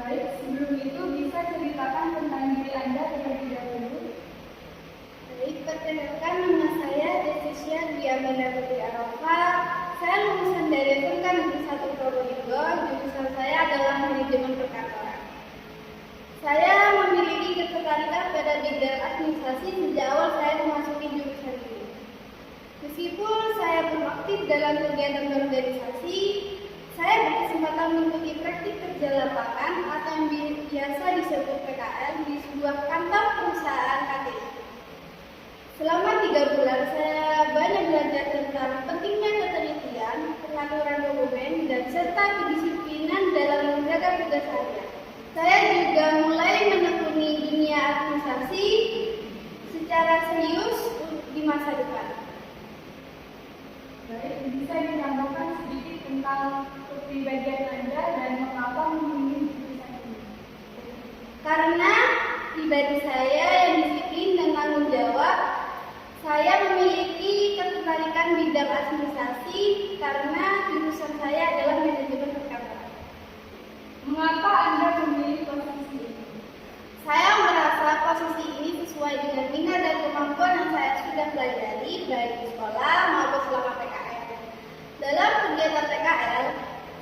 Baik, sebelum itu bisa ceritakan tentang diri Anda terlebih dahulu. Baik, perkenalkan nama saya Desisia Dwi Amanda Putri Arafah. Saya lulusan dari SMK Negeri 1 Probolinggo. Jurusan saya adalah manajemen perkantoran. Saya memiliki ketertarikan pada bidang administrasi sejak awal saya memasuki jurusan ini. Meskipun saya belum aktif dalam kegiatan berorganisasi, saya berkesempatan mengikuti praktik kerja lapangan atau yang biasa disebut PKL di sebuah kantor perusahaan KTI. Selama 3 bulan, saya banyak belajar tentang pentingnya ketelitian, pengaturan dokumen, dan serta kedisiplinan dalam menjalankan tugas saya. Saya juga mulai menekuni dunia administrasi secara serius di masa depan. Baik, bisa ditambahkan sedikit tentang kepribadian Anda dan mengapa memilih jurusan ini? Karena pribadi saya yang disiplin dan tanggung jawab, saya memiliki ketertarikan bidang administrasi karena jurusan saya adalah manajemen perkantoran. Mengapa Anda memilih posisi ini? Saya merasa posisi ini sesuai dengan minat dan kemampuan yang saya sudah pelajari baik di sekolah maupun selama PKL. Dalam kegiatan PKL,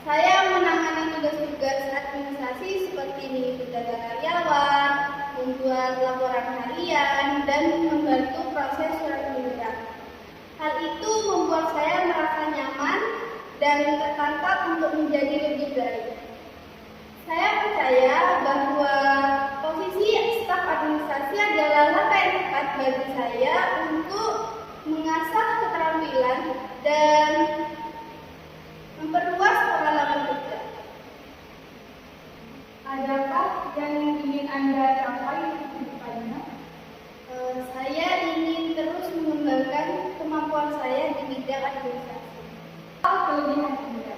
saya menangani tugas-tugas administrasi seperti mengikuti data karyawan, membuat laporan harian, dan membantu proses surat menyurat. Hal itu membuat saya merasa nyaman dan tertantang untuk menjadi lebih baik. Saya percaya bahwa posisi staf administrasi adalah langkah yang tepat bagi saya untuk mengasah keterampilan dan memperluas pengalaman kerja. Adakah yang ingin Anda capai di depannya? Saya ingin terus mengembangkan kemampuan saya di bidang administrasi. Apa kelebihan Anda?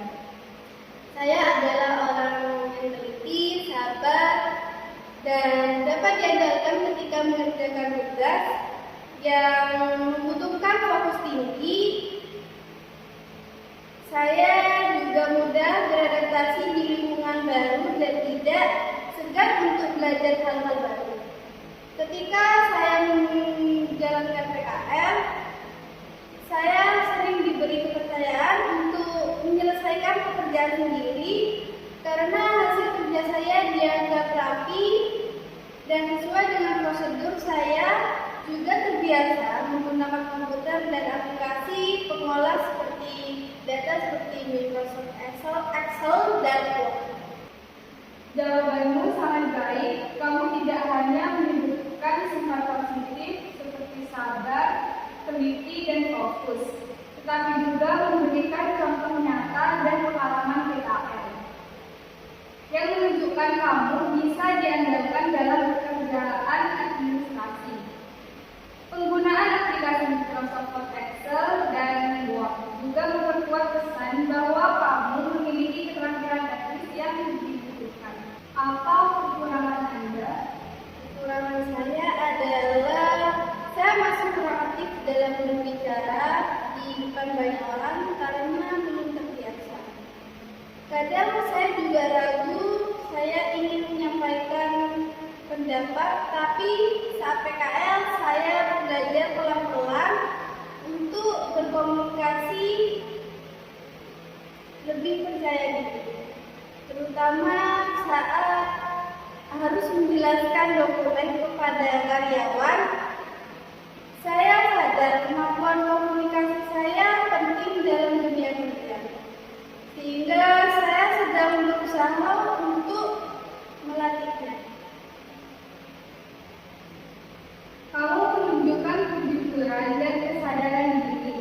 Saya adalah orang yang teliti, sabar, dan dapat diandalkan ketika mengerjakan tugas yang membutuhkan fokus tinggi. Saya juga mudah beradaptasi di lingkungan baru dan tidak segan untuk belajar hal-hal baru. Ketika saya menjalankan PKL, saya sering diberi kepercayaan untuk menyelesaikan pekerjaan sendiri karena hasil kerja saya dianggap rapi dan sesuai dengan prosedur. Saya juga terbiasa menggunakan komputer dan aplikasi pengolah seperti Microsoft Excel dan Word. Jawabanmu sangat baik. Kamu tidak hanya menyebutkan sifat positif seperti sabar, teliti, dan fokus, tetapi juga memberikan contoh nyata dan pengalaman PKL yang menunjukkan kamu bisa diandalkan dalam pekerjaan administrasi. Penggunaan aplikasi Microsoft Excel dan Word juga memperkuat kesan bahwa kamu memiliki keterampilan teknis yang dibutuhkan. Apa kekurangan Anda? Kekurangan saya adalah saya masih kurang aktif dalam berbicara di depan banyak orang karena belum terbiasa. Kadang saya juga ragu, saya ingin menyampaikan pendapat, tapi saat PKL saya belajar pelan-pelan untuk berkomunikasi lebih percaya diri, terutama saat harus menjelaskan dokumen kepada karyawan. Saya sadar kemampuan komunikasi saya penting dalam dunia kerja, sehingga saya sedang berusaha untuk melatihnya. Kamu menunjukkan kejujuran dan kesadaran diri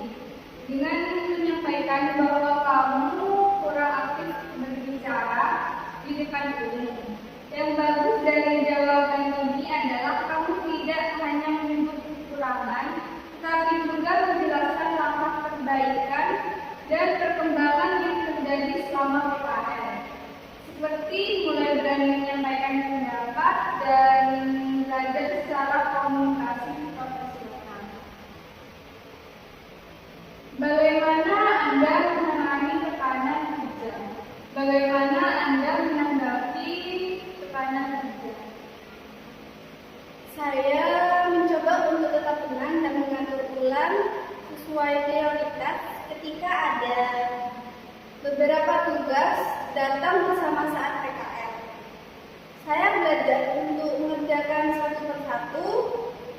dengan menyampaikan bahwa kamu kurang aktif berbicara di depan umum. Yang bagus dari jawaban ini adalah kamu tidak hanya menyebut kekurangan, tetapi juga menjelaskan langkah perbaikan dan perkembangan yang terjadi selama PKL. Seperti mulai berani menyampaikan pendapat dan belajar secara komunikasi profesional. Bagaimana Anda menangani tekanan kerja? Bagaimana Anda menanggapi sesuai prioritas ketika ada beberapa tugas datang bersama saat PKL. Saya belajar untuk mengerjakan satu persatu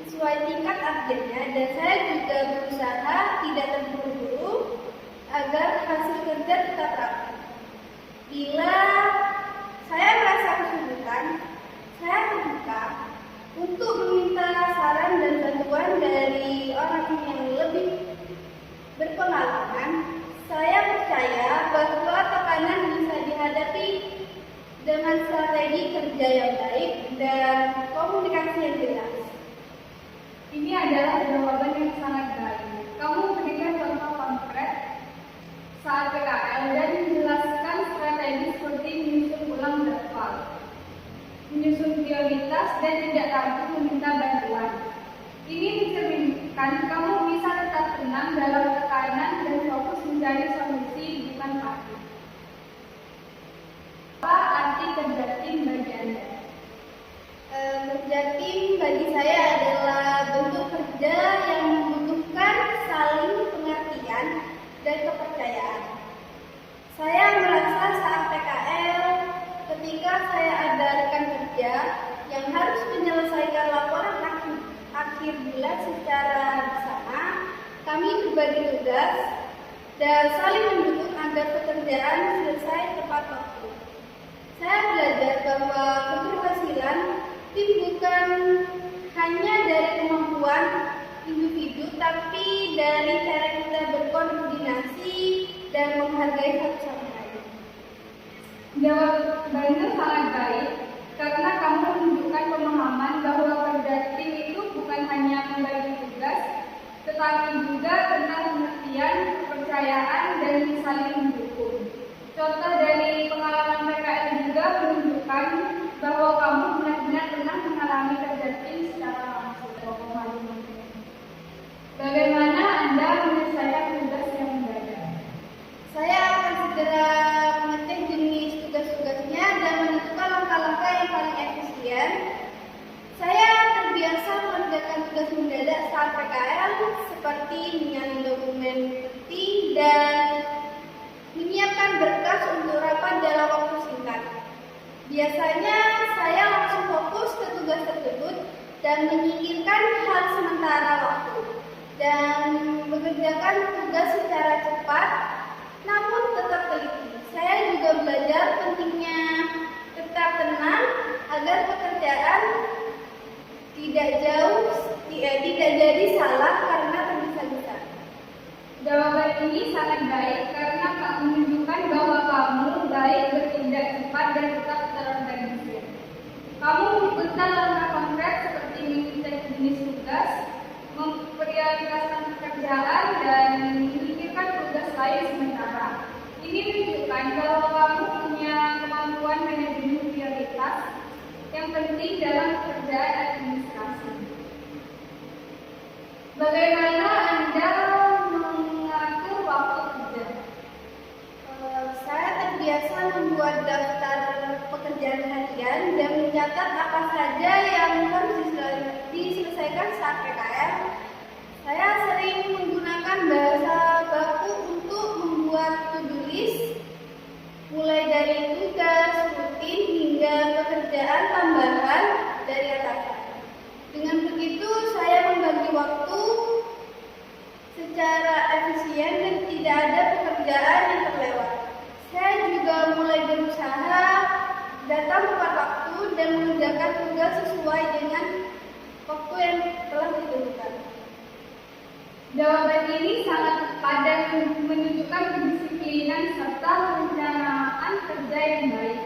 sesuai tingkat urgennya dan saya juga berusaha tidak terburu-buru agar hasil kerja tetap rapi. Bila saya merasa kesulitan, saya terbuka untuk meminta saran dan bantuan dari orang yang lebih berpengalaman. Saya percaya bahwa tekanan bisa dihadapi dengan strategi kerja yang baik dan komunikasi yang jelas. Ini adalah jawaban yang sangat baik. Kamu berikan contoh konkret saat PKL dan menjelaskan strategi seperti menyusun ulang jadwal, menyusun prioritas, dan tidak ragu meminta bantuan. Ini mencerminkan kamu bisa tetap tenang dalam tekanan dan fokus mencari solusi bukan takut. Apa arti kerja tim bagi Anda? Kerja tim bagi saya adalah bentuk kerja yang membutuhkan saling pengertian dan kepercayaan. Saya merasa saat PKL ketika saya ada rekan kerja yang harus menyelesaikan laporan akhir bulan secara bersama, kami berbagi tugas dan saling mendukung agar pekerjaan selesai tepat waktu. Saya belajar bahwa keberhasilan tim bukan hanya dari kemampuan individu, tapi dari cara kita berkoordinasi dan menghargai satu sama lain. Jawabannya sangat baik karena kamu menunjukkan pemahaman bahwa kerja tim itu bukan hanya membagi tugas, tetapi juga tentang pengertian, kepercayaan, dan saling mendukung. Contoh dari pengalaman PKL juga menunjukkan bahwa kamu benar-benar pernah mengalami kerja tim secara langsung. Bagaimana Anda menyelesaikan tugas yang mendadak? Saya akan segera mengecek jenis tugas-tugasnya dan menentukan langkah-langkah yang paling efisien. Saya terbiasa mengerjakan tugas mendadak saat PKL seperti menyalin dokumen penting dan menyiapkan berkas untuk rapat dalam waktu singkat. Biasanya saya langsung fokus ke tugas tersebut dan menyingkirkan hal sementara waktu dan mengerjakan tugas secara cepat namun tetap teliti. Saya juga belajar pentingnya tetap tenang agar pekerjaan tidak jadi salah karena tergesa-gesa. Jawaban ini sangat baik karena menunjukkan bahwa kamu baik bertindak cepat dan tetap terorganisir. Kamu menyebutkan langkah konkret seperti mengecek jenis tugas, memprioritaskan pekerjaan, dan memikirkan tugas lain sementara. Ini menunjukkan bahwa kamu punya kemampuan manajemen prioritas yang penting dalam pekerjaan administrasi. Bagaimana Anda mengatur waktu kerja? Saya terbiasa membuat daftar pekerjaan harian dan mencatat apa saja yang harus diselesaikan saat PKL. Saya sering menggunakan bahasa baku untuk membuat to-do list, mulai dari tugas rutin hingga pekerjaan tambahan dari atasan. Dengan begitu, saya membagi waktu secara efisien dan tidak ada pekerjaan yang terlewat. Saya juga mulai berusaha datang tepat waktu dan mengerjakan tugas sesuai dengan waktu yang telah ditentukan. Jawaban ini sangat tepat dan menunjukkan kedisiplinan serta perencanaan kerja yang baik.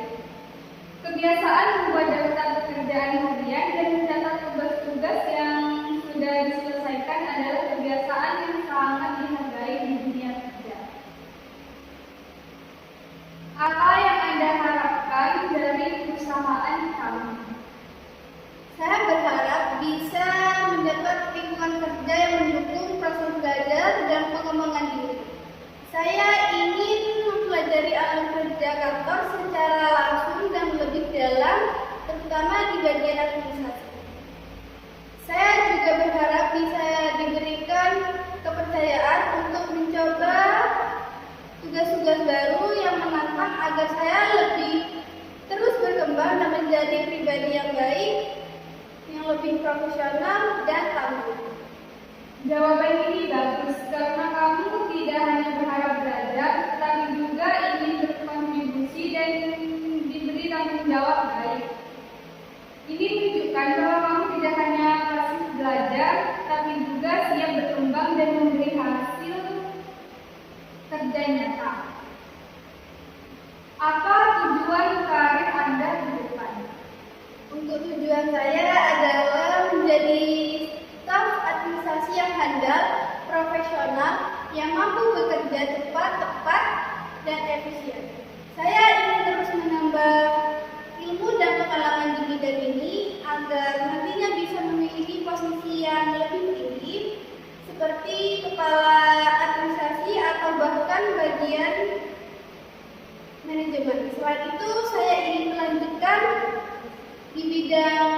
Kebiasaan membuat daftar pekerjaan harian dan mencatat tugas-tugas yang sudah diselesaikan adalah kebiasaan yang sangat dihargai di dunia kerja. Apa yang Anda harapkan dari perusahaan kamu? Saya berharap bisa mendapat lingkungan kerja yang mendukung proses belajar dan pengembangan diri. Saya ingin mempelajari alam kerja kantor secara langsung dan lebih dalam, terutama di bagian administrasi. Saya juga berharap bisa diberikan kepercayaan kepercayaan untuk mencoba tugas-tugas baru yang menantang agar saya lebih terus berkembang dan menjadi pribadi yang baik, yang lebih profesional dan tangguh. Jawaban ini bagus karena kamu tidak hanya berharap belajar, tetapi juga ingin berkontribusi dan diberi tanggung jawab baik. Ini menunjukkan bahwa kamu tidak hanya pasif belajar, tapi juga siap berkembang dan memberi hasil kerja nyata. Apa tujuan karir Anda di depan? Untuk tujuan saya adalah menjadi staf administrasi yang handal, profesional, yang mampu bekerja cepat, tepat, dan efisien. Saya ingin terus menambah ilmu dan pengalaman di bidang ini agar nantinya bisa memiliki posisi yang lebih tinggi seperti kepala administrasi atau bahkan bagian manajemen. Selain itu, saya ingin melanjutkan di bidang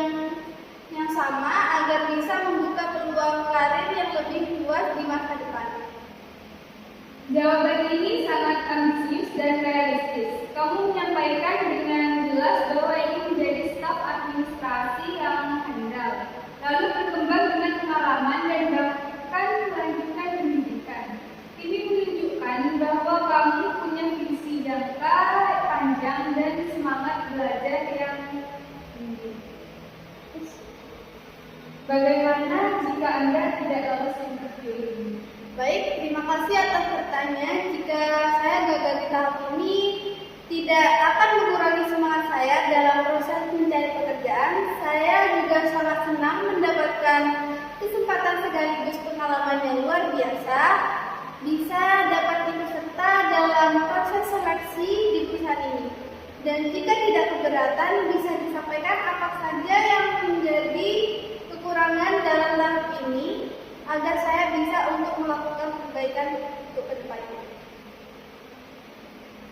yang sama agar bisa membuka peluang karir yang lebih luas di masa depan. Jawaban ini sangat ambisius dan realistis. Kamu menyampaikan dengan jelas bahwa ingin menjadi staf administrasi yang handal, lalu berkembang dengan pengalaman dan bahkan melanjutkan pendidikan. Ini menunjukkan bahwa kamu punya visi jangka panjang dan semangat belajar yang tinggi. Bagaimana jika Anda tidak lolos interview ini? Baik, terima kasih atas pertanyaan. Jika saya gagal di tahap ini, tidak akan mengurangi semangat saya dalam proses mencari pekerjaan. Saya juga sangat senang mendapatkan kesempatan sekaligus pengalaman yang luar biasa, bisa dapat ikut serta dalam proses seleksi di perusahaan ini. Dan jika tidak keberatan, bisa disampaikan apa saja yang menjadi kekurangan dalam tahap ini, agar saya bisa untuk melakukan perbaikan untuk kedepannya.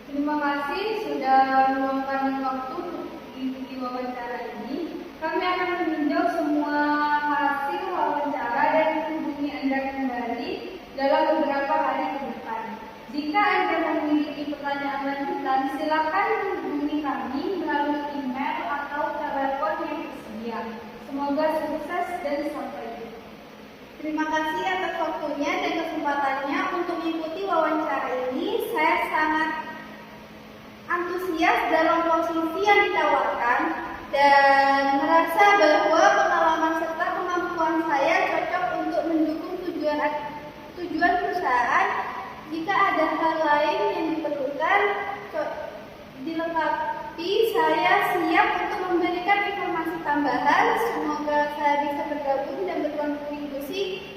Terima kasih sudah meluangkan waktu untuk mengikuti wawancara ini. Kami akan meninjau semua hasil wawancara dan menghubungi Anda kembali dalam beberapa hari ke depan. Jika Anda memiliki pertanyaan lanjutan, silakan hubungi kami melalui email atau telepon yang tersedia. Semoga sukses dan sampai jumpa. Terima kasih atas waktunya dan kesempatannya untuk mengikuti wawancara ini. Saya sangat antusias dalam posisi yang ditawarkan dan merasa bahwa pengalaman serta kemampuan saya cocok untuk mendukung tujuan perusahaan. Jika ada hal lain yang diperlukan dilengkapi, saya siap untuk memberikan informasi tambahan. Semoga saya bisa bergabung dan berkontribusi